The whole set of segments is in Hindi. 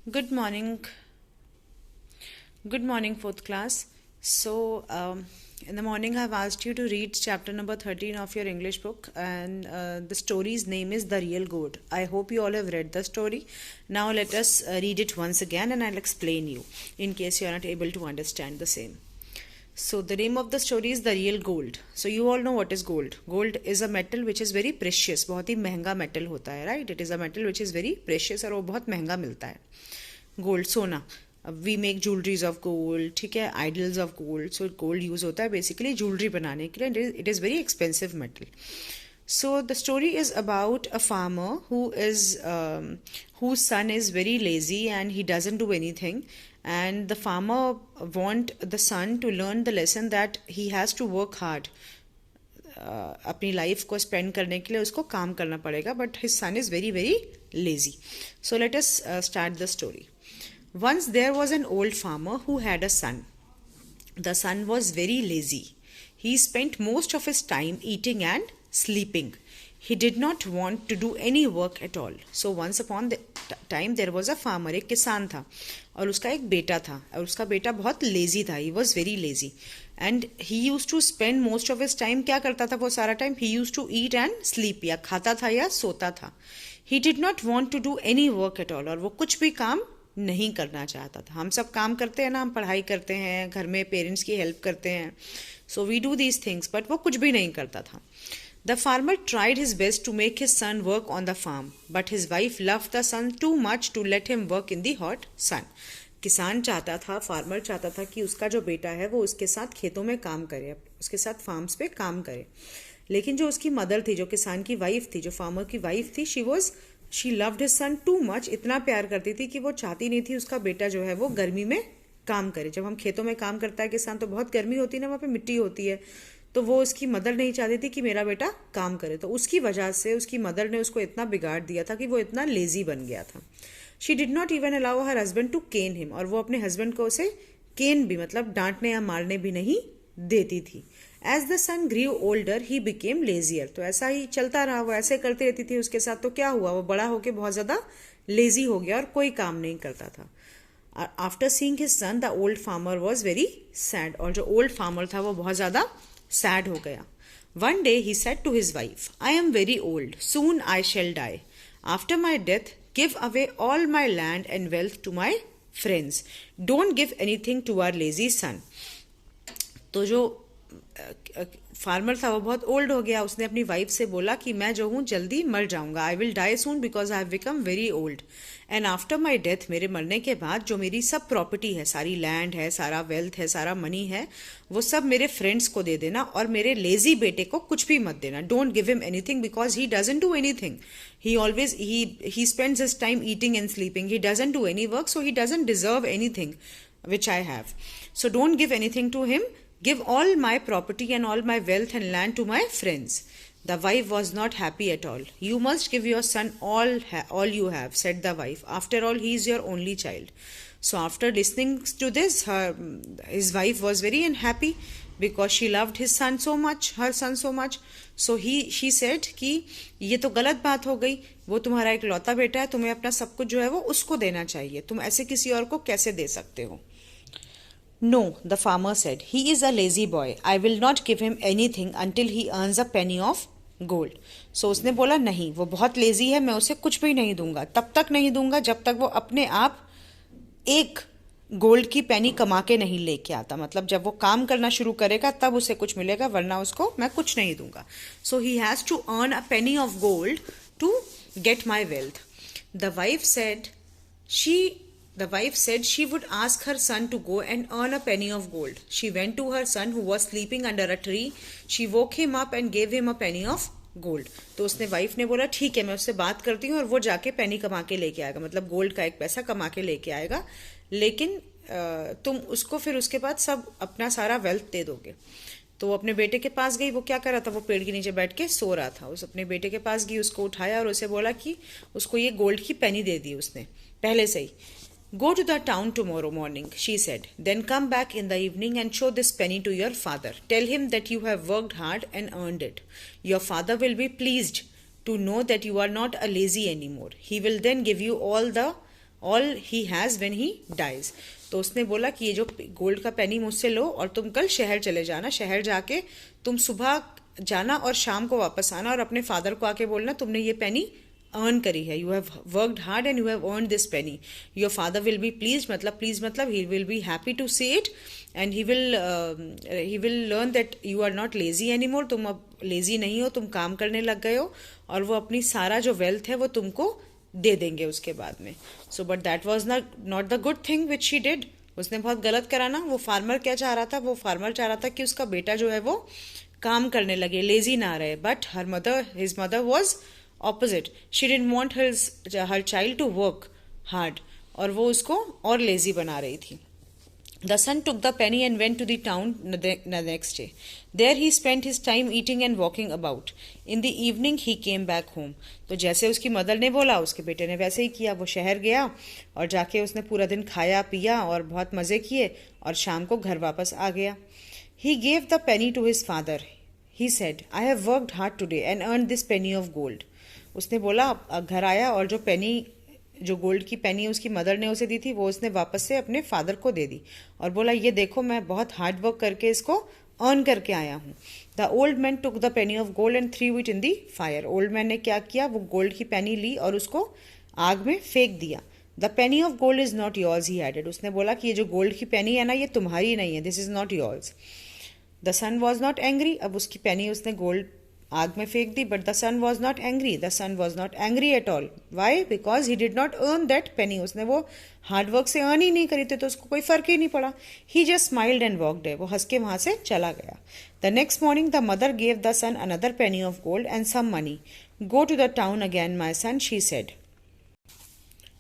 Good morning. Good morning, fourth class. In the morning, I've asked you to read chapter number 13 of your English book, and the story's name is The Real Goat. I hope you all have read the story. Now, let us read it once again, and I'll explain you in case you are not able to understand the same. So, the name of the story is The Real Gold. So, you all know what is gold. Gold is a metal which is very precious. बहुत ही महंगा metal होता है, right? It is a metal which is very precious और वो बहुत महंगा मिलता है. गोल्ड सोना we make jewelleries of gold, ठीक है, idols of gold. So gold use होता है बेसिकली ज्वेलरी बनाने के लिए. It is very expensive metal. So the story is about a farmer whose son is very lazy and he doesn't do anything, and the farmer want the son to learn the lesson that he has to work hard. अपनी लाइफ को स्पेंड करने के लिए उसको काम करना पड़ेगा, but his son is very very lazy. So let us start the story. Once there was an old farmer who had a son. The son was very lazy. He spent most of his time eating and sleeping. He did not want to do any work at all. So once upon the time there was a farmer, एक किसान था और उसका एक बेटा था और उसका बेटा बहुत लेजी था. He was very lazy and he used to spend most of his time, क्या करता था वो सारा time? He used to eat and sleep, या खाता था या सोता था. He did not want to do any work at all. और वो कुछ भी काम नहीं करना चाहता था. हम सब काम करते हैं ना, हम पढ़ाई करते हैं, घर में पेरेंट्स की हेल्प करते हैं, so we do these things, but वो कुछ भी नहीं करता था. The farmer tried his best to make his son work on the farm, but his wife loved the son too much to let him work in the hot sun. किसान चाहता था, फार्मर चाहता था कि उसका जो बेटा है वो उसके साथ खेतों में काम करे, उसके साथ फार्म्स पे काम करे. लेकिन जो उसकी मदर थी, जो किसान की वाइफ थी, जो फार्मर की वाइफ थी, she loved his son too much. इतना प्यार करती थी कि वो चाहती नहीं थी उसका बेटा जो है वो गर्मी में काम करे. जब हम खेतों में काम करता है किसान तो बहुत गर्मी होती है ना, वहाँ पे मिट्टी होती है, तो वो उसकी मदर नहीं चाहती थी कि मेरा बेटा काम करे. तो उसकी वजह से उसकी मदर ने उसको इतना बिगाड़ दिया था कि वो इतना लेजी बन गया था. She did not even allow her husband to cane him. और वो अपने हस्बैंड को उसे केन भी, मतलब डांटने या मारने भी नहीं देती थी. As the son grew older he became lazier. तो ऐसा ही चलता रहा, वो ऐसे करती रहती थी उसके साथ. तो क्या हुआ, वो बड़ा होके बहुत ज्यादा लेजी हो गया और कोई काम नहीं करता था. After seeing his son the old farmer was very sad. और जो ओल्ड फार्मर था वो बहुत ज्यादा सैड हो गया. One day he said to his wife, I am very old, soon I shall die. After my death give away all my land and wealth to my friends. Don't give anything to our lazy son. तो जो फार्मर था वो बहुत ओल्ड हो गया. उसने अपनी वाइफ से बोला कि मैं जो हूँ जल्दी मर जाऊंगा, I will die soon because I have become very old, and after my death, मेरे मरने के बाद जो मेरी सब प्रॉपर्टी है, सारी लैंड है, सारा वेल्थ है, सारा मनी है, वो सब मेरे फ्रेंड्स को दे देना और मेरे लेजी बेटे को कुछ भी मत देना. Don't give him anything because he doesn't do anything. he spends his time eating and sleeping. He doesn't do any work, so he doesn't deserve anything which I have. So don't give anything to him. Give all my property and all my wealth and land to my friends. The wife was not happy at all. You must give your son all you have, said the wife. After all, he is your only child. So after listening to this, his wife was very unhappy because she loved his son so much, her son so much. So she said कि ये तो गलत बात हो गई, वो तुम्हारा एक लौता बेटा है, तुम्हें अपना सब कुछ जो है वो उसको देना चाहिए, तुम ऐसे किसी और को कैसे दे सकते हो. No, the farmer said, he is a lazy boy. I will not give him anything until he earns a penny of gold. So उसने बोला नहीं, वो बहुत लेजी है, मैं उसे कुछ भी नहीं दूंगा, तब तक नहीं दूंगा जब तक वो अपने आप एक गोल्ड की पेनी कमा के नहीं लेके आता. मतलब जब वो काम करना शुरू करेगा तब उसे कुछ मिलेगा, वरना उसको मैं कुछ नहीं दूंगा. So he has to earn a penny of gold to get my wealth. The wife said she would ask her son to go and earn a penny of gold. She went to her son who was sleeping under a tree. She woke him up and gave him a penny of gold. तो उसने वाइफ ने बोला ठीक है, मैं उससे बात करती हूँ और वो जाके पेनी कमा के लेके आएगा, मतलब गोल्ड का एक पैसा कमा के लेके आएगा, लेकिन तुम उसको फिर उसके बाद सब अपना सारा वेल्थ दे दोगे. तो वो अपने बेटे के पास गई. वो क्या कर रहा था, वो पेड़ के नीचे बैठ के सो रहा था. उस अपने बेटे के पास गई, उसको उठाया और उसे बोला कि उसको ये गोल्ड की पेनी दे दी उसने पहले से ही. Go to the town tomorrow morning, she said. Then come back in the evening and show this penny to your father. Tell him that you have worked hard and earned it. Your father will be pleased to know that you are not a lazy anymore. He will then give you all the all he has when he dies. तो उसने बोला कि ये जो गोल्ड का पेनी मुझसे लो और तुम कल शहर चले जाना, शहर जाके तुम सुबह जाना और शाम को वापस आना और अपने फादर को आके बोलना तुमने ये पेनी अर्न करी है, you have worked hard and you have earn this penny. Your father will be please मतलब he will be happy to see it and he will learn that you are not lazy any more. तुम अब लेजी नहीं हो, तुम काम करने लग गए हो और वो अपनी सारा जो वेल्थ है वो तुमको दे देंगे उसके बाद में. So but that was not the good thing which she did. उसने बहुत गलत करा ना. वो फार्मर क्या चाह रहा था, वो फार्मर चाह रहा था कि उसका बेटा जो है वो काम करने लगे, लेजी ना रहे. But his mother was opposite. She didn't want her child to work hard और वो उसको और लेजी बना रही थी. The son took the penny and went to the town the next day. There he spent his time eating and walking about. In the evening he came back home. तो जैसे उसकी मदर ने बोला उसके बेटे ने वैसे ही किया. वो शहर गया और जाके उसने पूरा दिन खाया पिया और बहुत मज़े किए और शाम को घर वापस आ गया. He gave the penny to his father. He said, I have worked hard today and earned this penny of gold. उसने बोला, घर आया और जो गोल्ड की पेनी उसकी मदर ने उसे दी थी वो उसने वापस से अपने फादर को दे दी और बोला ये देखो मैं बहुत हार्ड वर्क करके इसको अर्न करके आया हूँ. The old man took the penny of gold and through it in the fire. Old man ने क्या किया, वो गोल्ड की पेनी ली और उसको आग में फेंक दिया. The penny of gold is not yours, he added. उसने बोला कि ये जो गोल्ड की पेनी है ना ये तुम्हारी नहीं है, this is not yours. The son was not angry. अब उसकी पेनी उसने गोल्ड आग में फेंक दी. But the son was not angry. The son was not angry at all. Why? Because he did not earn that penny. उसने वो हार्डवर्क से अर्न ही नहीं करी थी तो उसको कोई फर्क ही नहीं पड़ा. He just smiled and walked. वो हंस के वहां से चला गया. The next morning the mother gave the son another penny of gold and some money. Go to the town again my son, she said.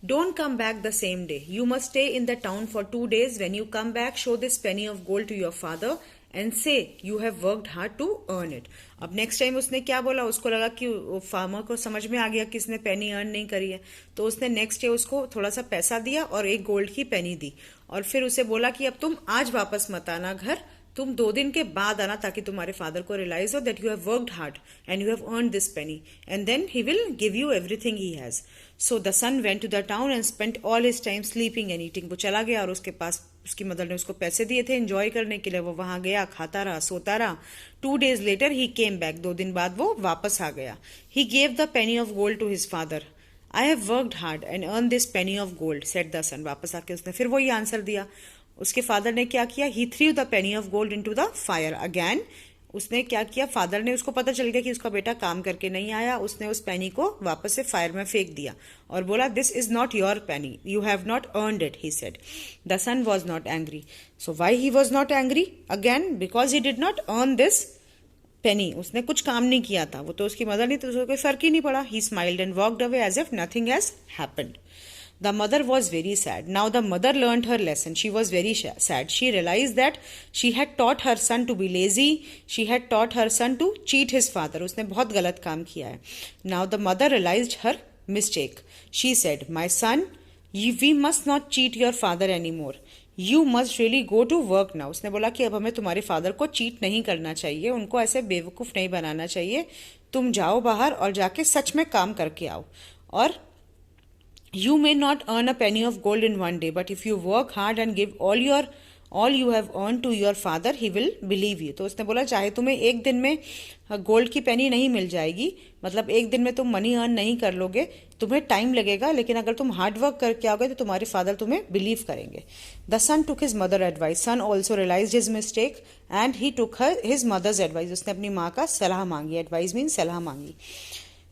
Don't come back the same day. You must stay in the town for 2 days. When you come back, show this penny of gold to your father and say you have worked hard to earn it. अब नेक्स्ट टाइम उसने क्या बोला, उसको लगा कि फार्मर को समझ में आ गया कि इसने पेनी अर्न नहीं करी है तो उसने नेक्स्ट डे उसको थोड़ा सा पैसा दिया और एक गोल्ड की पेनी दी और फिर उसे बोला कि अब तुम आज वापस मत आना घर, तुम 2 दिन के बाद आना ताकि तुम्हारे फादर को रियलाइज हो that you have worked hard and you have earn this penny and then he will give you everything he has. So the son went to the town and spent all his time sleeping and eating. वो चला गया और उसके पास उसकी मदर ने उसको पैसे दिए थे एंजॉय करने के लिए. वो वहां गया, खाता रहा, सोता रहा. 2 days later he came back. 2 दिन बाद वो वापस आ गया. He gave the penny of gold to his father. I have worked hard and earn this penny of gold, said the son. वापस आके उसने फिर वही आंसर दिया. उसके फादर ने क्या किया, he threw the penny of gold into the fire again. उसने क्या किया, फादर ने उसको पता चल गया कि उसका बेटा काम करके नहीं आया. उसने उस पेनी को वापस से फायर में फेंक दिया और बोला this is not your penny, you have not earned it, he said. The son was not angry. So why he was not angry? Again because he did not earn this penny. उसने कुछ काम नहीं किया था, वो तो उसकी मदर नहीं, तो उसको कोई फर्क ही नहीं पड़ा. He smiled and walked away as if nothing has happened. The mother was very sad. Now the mother learned her lesson. She was very sad. She realized that she had taught her son to be lazy. She had taught her son to cheat his father. उसने बहुत गलत काम किया है. Now the mother realized her mistake. She said, "My son, we must not cheat your father anymore. You must really go to work now." उसने बोला कि अब हमें तुम्हारे फादर को चीट नहीं करना चाहिए, उनको ऐसे बेवकूफ़ नहीं बनाना चाहिए. तुम जाओ बाहर और जाके सच में काम करके आओ. और you may not earn a penny of gold in one day, but if you work hard and give all you have earned to your father, he will believe you. तो उसने बोला चाहे तुम्हें एक दिन में गोल्ड की पेनी नहीं मिल जाएगी, मतलब एक दिन में तुम मनी अर्न नहीं कर लोगे, तुम्हें टाइम लगेगा, लेकिन अगर तुम हार्ड वर्क करके आओगे तो तुम्हारे फादर तुम्हें बिलीव करेंगे. The son took his mother advice. Son also realise his mistake and he took his mother's advice. उसने अपनी माँ का सलाह मांगी. एडवाइस मीन सलाह मांगी,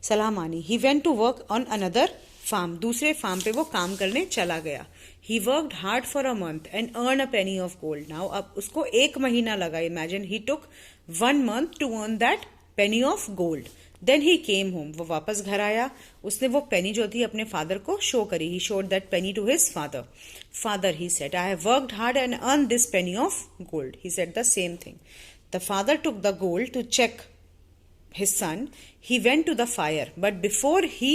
सलाह मानी. He went to work on another farm. दूसरे फार्म पे वो काम करने चला गया. He worked hard for a month and earn a penny of gold. Now अब उसको 1 महीना लगा. Imagine he took 1 month to earn that penny of gold. Then he came home. वो वापस घर आया. उसने वो पेनी जो थी अपने फादर को शो करी. He showed that penny to his father. Father, he said, I have worked hard and earn this penny of gold. He said the same thing. The father took the gold to check his son. He went to the fire, but before he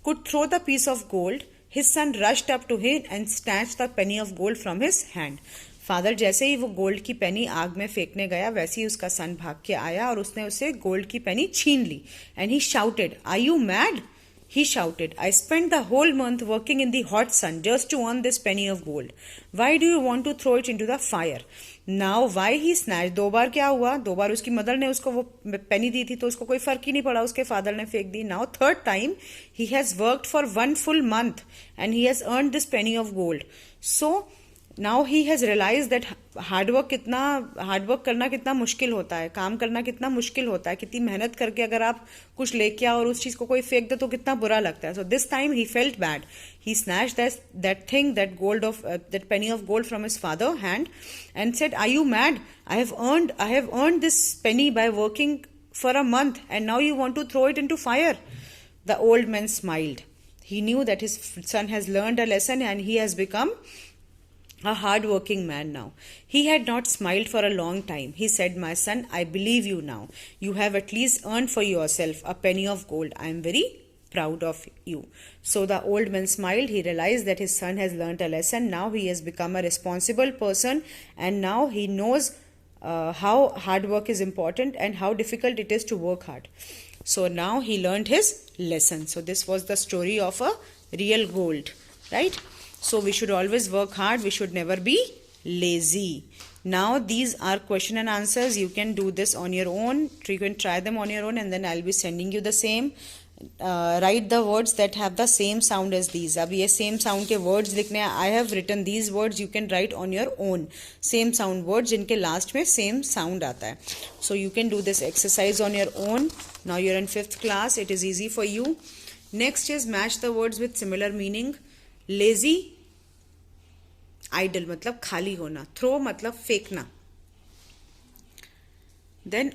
could throw the piece of gold, his son rushed up to him and snatched the penny of gold from his hand. Father जैसे ही वो गोल्ड की पेनी आग में फेंकने गया वैसे ही उसका सन भाग के आया और उसने उसे गोल्ड की पेनी छीन ली. And he shouted, are you mad? He shouted, I spent the whole month working in the hot sun just to earn this penny of gold. Why do you want to throw it into the fire? Now why he snatched. 2 बार क्या हुआ, 2 बार उसकी मदर ने उसको वो पेनी दी थी तो उसको कोई फर्क ही नहीं पड़ा, उसके फादर ने फेंक दी. Now third time he has worked for 1 full month and he has earned this penny of gold. So now he has realise that hard work करना कितना मुश्किल होता है, काम करना कितना मुश्किल होता है, कितनी मेहनत करके अगर आप कुछ लेके आओ और उस चीज को कोई फेंक दे तो कितना बुरा लगता है. So this time he felt bad. He snatched that thing, that penny of gold from his father hand and said, are you mad? I have earned this penny by working for a month and now you want to throw it into fire. The old man smiled. He knew that his son has learned a lesson and he has become a hard-working man now. He had not smiled for a long time. He said, my son, I believe you now. You have at least earned for yourself a penny of gold. I am very proud of you. So the old man smiled. He realized that his son has learnt a lesson. Now he has become a responsible person and now he knows how hard work is important and how difficult it is to work hard. So now he learned his lesson. So this was the story of a real gold, right? So we should always work hard. We should never be lazy. Now these are question and answers. You can do this on your own. You can try them on your own and then I'll be sending you the same. Write the words that have the same sound as these. अब ये same sound के words लिखने हैं. I have written these words. You can write on your own. Same sound words जिनके last में same sound आता है. So you can do this exercise on your own. Now you're in 5th class. It is easy for you. Next is match the words with similar meaning. Lazy, idle मतलब खाली होना, थ्रो मतलब फेंकना. देन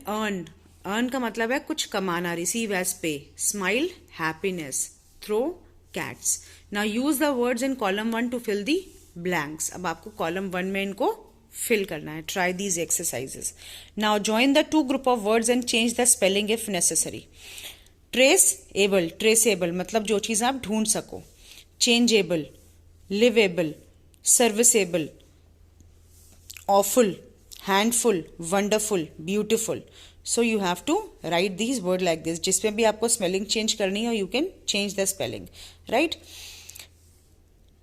अर्न का मतलब है कुछ कमाना, receive as pay. Smile, happiness. Throw, cats. Now use the words in column 1 to fill the blanks. अब आपको कॉलम 1 में इनको फिल करना है. Try these exercises. Now join the 2 group of words and change the spelling if necessary. Traceable, traceable मतलब जो चीज आप ढूंढ सको. Changeable, liveable, serviceable, awful, handful, wonderful, beautiful. So you have to write these words like this. जिसमें भी आपको स्पेलिंग चेंज करनी हो, you can change the spelling, right?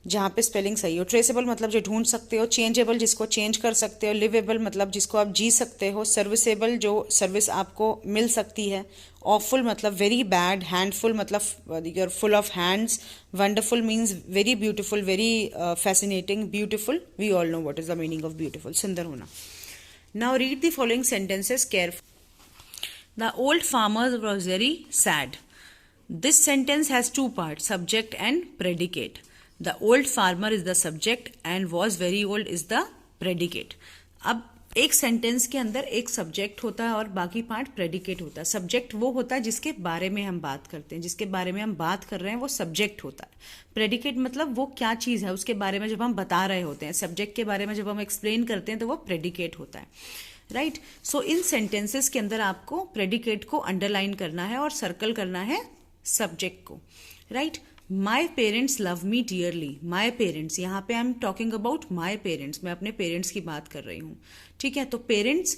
जहाँ पे स्पेलिंग सही हो. ट्रेसेबल मतलब जो ढूंढ सकते हो. चेंजेबल जिसको चेंज कर सकते हो. लिवेबल मतलब जिसको आप जी सकते हो. सर्विसेबल जो सर्विस आपको मिल सकती है. ऑफुल मतलब वेरी बैड. हैंडफुल मतलब your full of hands. Wonderful means very beautiful, very fascinating. Beautiful, we all know what is the meaning of beautiful, सुंदर होना. Now read the following sentences carefully. The old farmer was very sad. This sentence has 2 parts, subject and predicate. The old farmer is the subject and was very old is the predicate. अब एक सेंटेंस के अंदर एक सब्जेक्ट होता है और बाकी पार्ट प्रेडिकेट होता है. सब्जेक्ट वो होता है जिसके बारे में हम बात करते हैं, जिसके बारे में हम बात कर रहे हैं वो सब्जेक्ट होता है. प्रेडिकेट मतलब वो क्या चीज़ है उसके बारे में जब हम बता रहे होते हैं. सब्जेक्ट के बारे में जब हम एक्सप्लेन करते हैं तो वो प्रेडिकेट होता है, राइट. सो इन सेंटेंसेस के अंदर आपको प्रेडिकेट को अंडरलाइन करना है और सर्कल करना है सब्जेक्ट को, right. My parents love me dearly. My parents, यहाँ पे I am talking about my parents. मैं अपने पेरेंट्स की बात कर रही हूँ, ठीक है. तो पेरेंट्स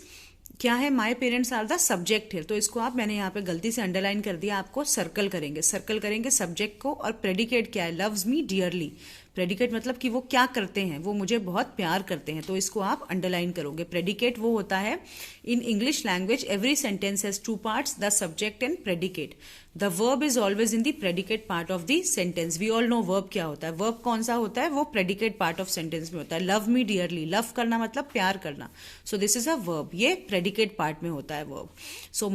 क्या है? My parents are the subject है. तो इसको आप, मैंने यहाँ पे गलती से अंडरलाइन कर दिया, आपको सर्कल करेंगे सब्जेक्ट को. और प्रेडिकेट क्या है? Loves me dearly. प्रेडिकेट मतलब कि वो क्या करते हैं, वो मुझे बहुत प्यार करते हैं. तो इसको आप अंडरलाइन करोगे. प्रेडिकेट वो होता है in English language every sentence has 2 parts, the subject and predicate. The verb is always in the predicate part of the sentence. We all know verb क्या होता है. वर्ब कौन सा होता है? वो प्रेडिकेट पार्ट ऑफ सेंटेंस में होता है. लव मी डियरली, लव करना मतलब प्यार करना. So this is a verb. ये प्रेडिकेट पार्ट में होता है वर्ब. सो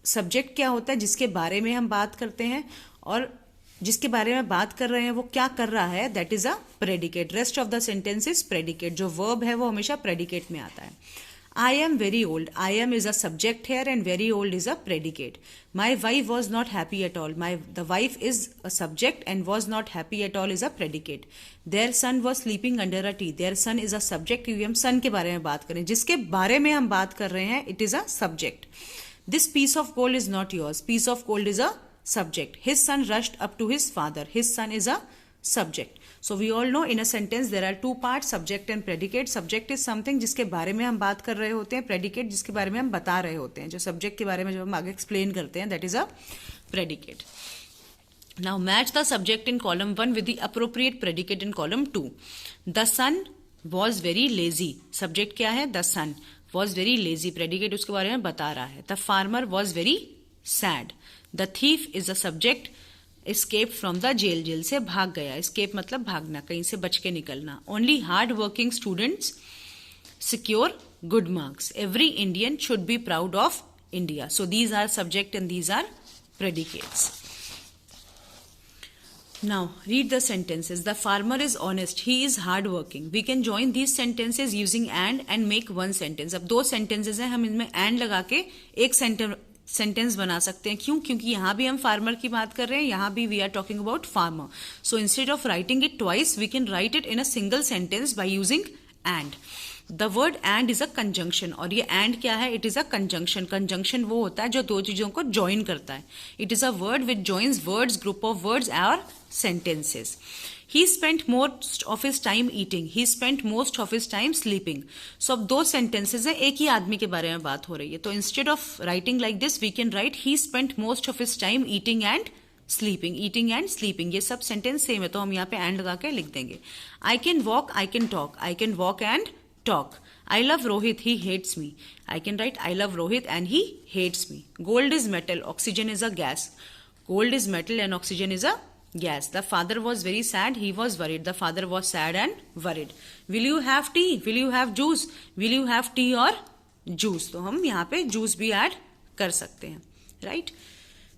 सब्जेक्ट क्या होता है? जिसके बारे में हम बात करते हैं और जिसके बारे में बात कर रहे हैं वो क्या कर रहा है, that is a predicate. Rest of the sentence is predicate. जो वर्ब है वो हमेशा प्रेडिकेट में आता है. I am very old. I am is a subject here and very old is a predicate. My wife was not happy at all. The wife is a subject and was not happy at all is a predicate. Their son was sleeping under a tree. Their son is a subject, क्योंकि हम सन के बारे में बात करें. जिसके बारे में हम बात कर रहे हैं it is a subject. This piece of gold is not yours. Piece of gold is a subject. His son rushed up to his father. His son is a subject. So we all know in a sentence there are 2 parts, subject and predicate. Subject is something जिसके बारे में हम बात कर रहे होते हैं. Predicate जिसके बारे में हम बता रहे होते हैं. जो subject के बारे में जब हम आगे explain करते हैं that is a predicate. Now match the subject in column 1 with the appropriate predicate in column 2. The son was very lazy. Subject क्या है? The son was very lazy. Predicate उसके बारे में बता रहा है. The farmer was very sad. The thief is the subject. Escape from the jail. Jail से भाग गया. Escape मतलब भागना, कहीं से बच के निकलना. Only hard working students secure good marks. Every Indian should be proud of India. So these are subject and these are predicates. Now read the sentences. The farmer is honest. He is hard working. We can join these sentences using and make one sentence. अब दो sentences हैं, हम इनमें and लगा के एक सेंटेंस बना सकते हैं. क्यों? क्योंकि यहाँ भी हम फार्मर की बात कर रहे हैं, यहाँ भी we are talking about farmer. So instead of writing it twice we can write it in a single sentence by using and. The word and is a conjunction. और ये एंड क्या है? It is a conjunction. Conjunction वो होता है जो दो चीजों को ज्वाइन करता है. It is a word which joins words, group of words और sentences. He spent most of his time eating. He spent most of his time sleeping. So अब दो sentences हैं, एक ही आदमी के बारे में बात हो रही है. तो instead of writing like this, we can write he spent most of his time eating and sleeping. Eating and sleeping. ये सब sentence same है, तो हम यहाँ पे and लगा के लिख देंगे. I can walk, I can talk. I can walk and talk. I love Rohit, he hates me. I can write I love Rohit and he hates me. Gold is metal, oxygen is a gas. Gold is metal and oxygen is a gas. The father was very sad, he was worried. The father was sad and worried. Will you have tea? Will you have juice? Will you have tea or juice? तो हम यहाँ पे juice भी add कर सकते हैं, right?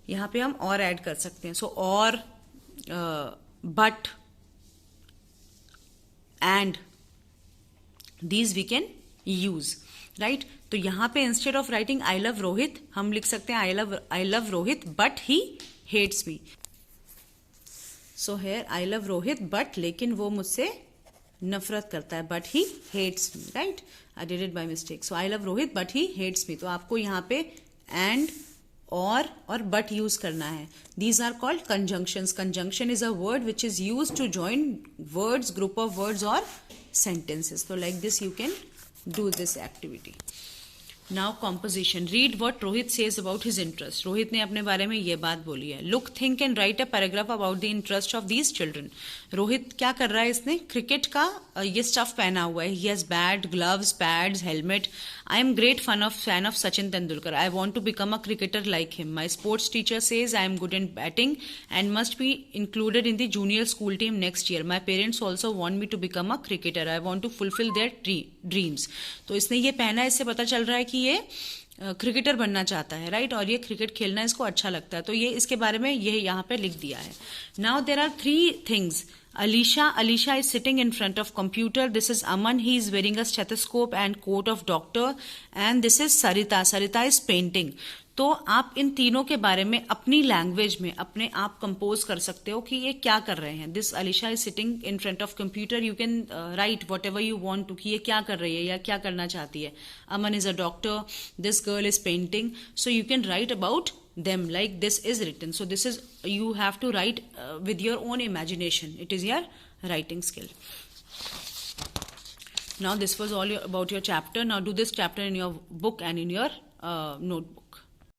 यहाँ पे हम और add कर सकते हैं. So और, but, and, these we can use, right? तो यहाँ पे instead of writing I love Rohit, हम लिख सकते हैं I love Rohit but he hates me. So here I love Rohit but लेकिन वो मुझसे नफरत करता है. But he hates me, right? I did it by mistake. So I love Rohit but he hates me. तो आपको यहाँ पे and और but use करना है. These are called conjunctions. Conjunction is a word which is used to join words, group of words or sentences. So like this you can do this activity. Now composition. Read what Rohit says about his interest. Rohit ने अपने बारे में ये बात बोली है. Look, think and write a paragraph about the interest of these children. Rohit क्या कर रहा है? इसने क्रिकेट का ये स्टफ पहना हुआ है. He has bat, gloves, pads, helmet. I am great fan of Sachin Tendulkar. I want to become a cricketer like him. My sports teacher says I am good in batting and must be included in the junior school team next year. My parents also want me to become a cricketer. I want to fulfill their dreams. तो इसने ये पहना है, इससे पता चल रहा है कि ये क्रिकेटर बनना चाहता है, राइट? और ये क्रिकेट खेलना इसको अच्छा लगता है. तो ये इसके बारे में ये यहाँ पे लिख दिया है. Now there are 3 things. Alisha is sitting in front of computer. This is Aman. He is wearing a stethoscope and coat of doctor. And this is Sarita. Sarita is painting. तो आप इन तीनों के बारे में अपनी लैंग्वेज में अपने आप कंपोज कर सकते हो कि ये क्या कर रहे हैं. This Alisha is sitting in front of computer. You can write whatever you want to कि ये क्या कर रही है या क्या करना चाहती है. Aman is a doctor. This girl is painting. So you can write about them like this is written. So this is, you have to write with your own imagination. It is your writing skill. Now this was all about your chapter. Now do this chapter in your book and in your notebook.